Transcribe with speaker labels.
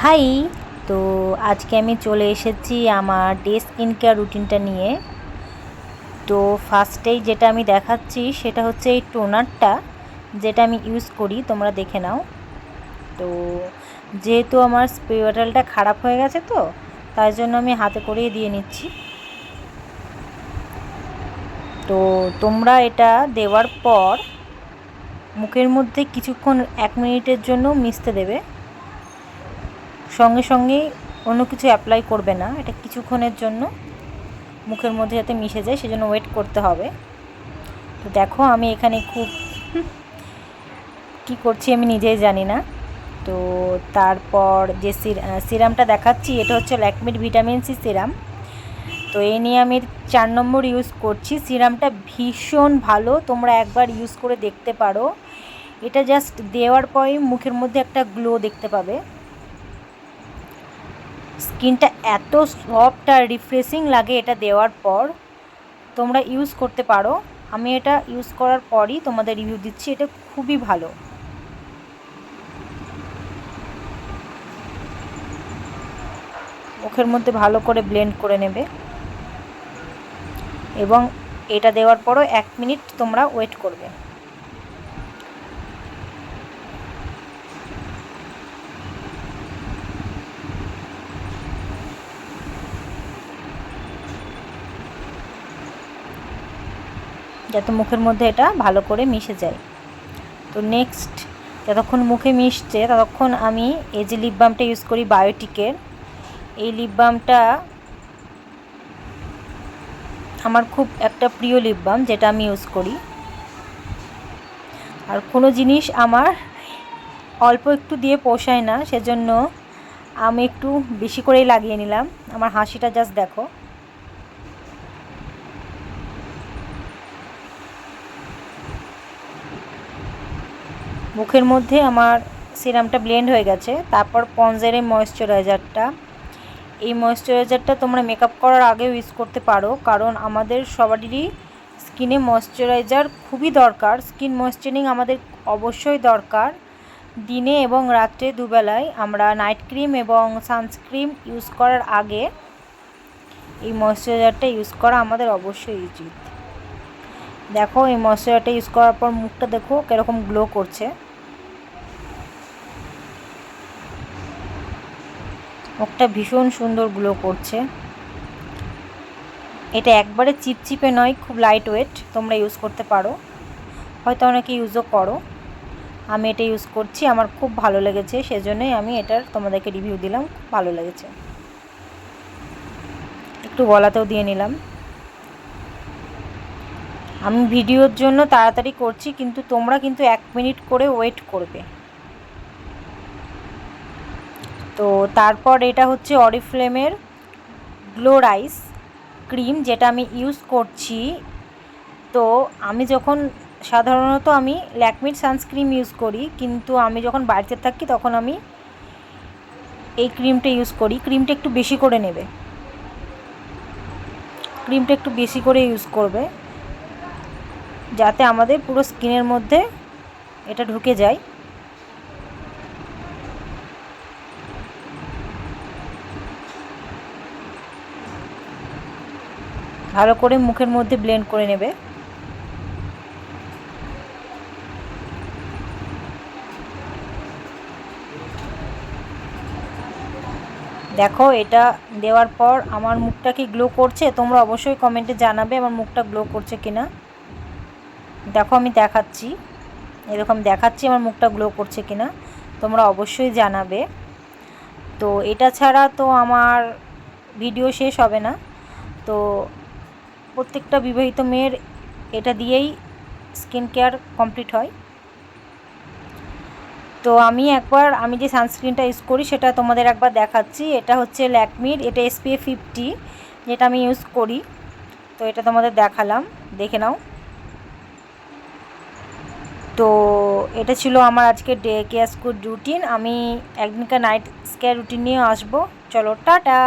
Speaker 1: High. তো আজকে আমি চলে এসেছি আমার ডে স্কিন কেয়ার রুটিনটা নিয়ে। তো ফার্স্টেই যেটা আমি দেখাচ্ছি সেটা হচ্ছে এই টোনারটা, যেটা আমি ইউজ করি, তোমরা দেখে নাও। তো যেহেতু আমার স্প্রে বটলটা খারাপ হয়ে গেছে, তো তাই জন্য আমি হাতে করেই দিয়ে নিচ্ছি। তো তোমরা এটা দেওয়ার পর মুখের মধ্যে কিছুক্ষণ 1 মিনিটের জন্য মিশতে দেবে, সঙ্গে সঙ্গেই অন্য কিছু অ্যাপ্লাই করবে না। এটা কিছুক্ষণের জন্য মুখের মধ্যে যাতে মিশে যায় সেজন্য ওয়েট করতে হবে। তো দেখো আমি এখানে খুব কি করছি আমি নিজেই জানি না। তো তারপর যে সিরামটা দেখাচ্ছি, এটা হচ্ছে ল্যাকমির ভিটামিন সি সিরাম। তো এই নিয়ে আমি 4 নম্বর ইউজ করছি। সিরামটা ভীষণ ভালো, তোমরা একবার ইউজ করে দেখতে পারো। এটা জাস্ট দেওয়ার পরই মুখের মধ্যে একটা গ্লো দেখতে পাবে। স্কিনটা এত সফট আর রিফ্রেশিং লাগে এটা দেওয়ার পর, তোমরা ইউজ করতে পারো। আমি এটা ইউজ করার পরই তোমাদের রিভিউ দিচ্ছি, এটা খুবই ভালো। মুখের মধ্যে ভালো করে ব্লেন্ড করে নেবে এবং এটা দেওয়ার পরও 1 মিনিট তোমরা ওয়েট করবে। যাতে মুখের মধ্যে এটা ভালো করে মিশে যায়। তো নেক্সট, যতক্ষণ মুখে মিশছে ততক্ষণ আমি এই যে লিপ বামটা ইউজ করি বায়োটিকের, এই লিপ বামটা আমার খুব একটা প্রিয় লিপ বাম, যেটা আমি ইউজ করি। আর কোনো জিনিস আমার অল্প একটু দিয়ে পোষায় না, সেজন্য আমি একটু বেশি করেই লাগিয়ে নিলাম। আমার হাসিটা জাস্ট দেখো। মুখের মধ্যে আমার সিরামটা ব্লেন্ড হয়ে গেছে। তারপর পন্ডসের এই ময়েশ্চারাইজারটা, এই ময়েশ্চারাইজারটা তোমরা মেকআপ করার আগেও ইউজ করতে পারো, কারণ আমাদের সবারই স্কিনে ময়েশ্চারাইজার খুবই দরকার। স্কিন ময়েশ্চারিং আমাদের অবশ্যই দরকার। দিনে এবং রাত্রে দুবেলায় আমরা নাইট ক্রিম এবং সানস্ক্রিন ইউজ করার আগে এই ময়েশ্চারাইজারটা ইউজ করা আমাদের অবশ্যই উচিত। দেখো এই ময়েশ্চারাইজারটা ইউজ করার পর মুখটা দেখো কীরকম গ্লো করছে। মুখটা ভীষণ সুন্দর গ্লো করছে। এটা একবারে চিপচিপে নয়, খুব লাইট ওয়েট, তোমরা ইউজ করতে পারো, হয়তো অনেকে ইউজও করো। আমি এটা ইউজ করছি, আমার খুব ভালো লেগেছে, সেজন্যই আমি এটার তোমাদেরকে রিভিউ দিলাম। খুব ভালো লেগেছে, একটু গলাতেও দিয়ে নিলাম। আমি ভিডিওর জন্য তাড়াতাড়ি করছি, কিন্তু তোমরা কিন্তু 1 মিনিট করে ওয়েট করবে। তো তারপর এটা হচ্ছে অরিফ্লেমের গ্লো রাইস ক্রিম, যেটা আমি ইউজ করছি। তো আমি যখন সাধারণত আমি ল্যাকমির সানস্ক্রিন ইউজ করি, কিন্তু আমি যখন বাড়িতে থাকি তখন আমি এই ক্রিমটা ইউজ করি। ক্রিমটা একটু বেশি করে নেবে, ক্রিমটা একটু বেশি করে ইউজ করবে, যাতে আমাদের পুরো স্কিনের মধ্যে এটা ঢুকে যায়। ভালো করে মুখের মধ্যে ব্লেন্ড করে নেবে। দেখো এটা দেওয়ার পর আমার মুখটা কি গ্লো করছে, তোমরা অবশ্যই কমেন্টে জানাবে আমার মুখটা গ্লো করছে কিনা। দেখো আমি দেখাচ্ছি, এরকম দেখাচ্ছি আমার মুখটা গ্লো করছে কিনা, তোমরা অবশ্যই জানাবে। তো এটা ছাড়া তো আমার ভিডিও শেষ হবে না। তো প্রত্যেকটা বিবাহিত মেয়ের এটা দিয়েই স্কিন কেয়ার কমপ্লিট হয়। তো আমি যে সানস্ক্রিনটা ইউজ করি সেটা তোমাদের একবার দেখাচ্ছি। এটা হচ্ছে ল্যাকমির, এটা SPF 50, যেটা আমি ইউজ করি। তো এটা তোমাদের দেখালাম, দেখে নাও। তো এটা ছিল আমার আজকের ডে কেয়ার রুটিন। আমি একদিনকার নাইট কেয়ার রুটিন নিয়ে আসবো। চলো টাটা।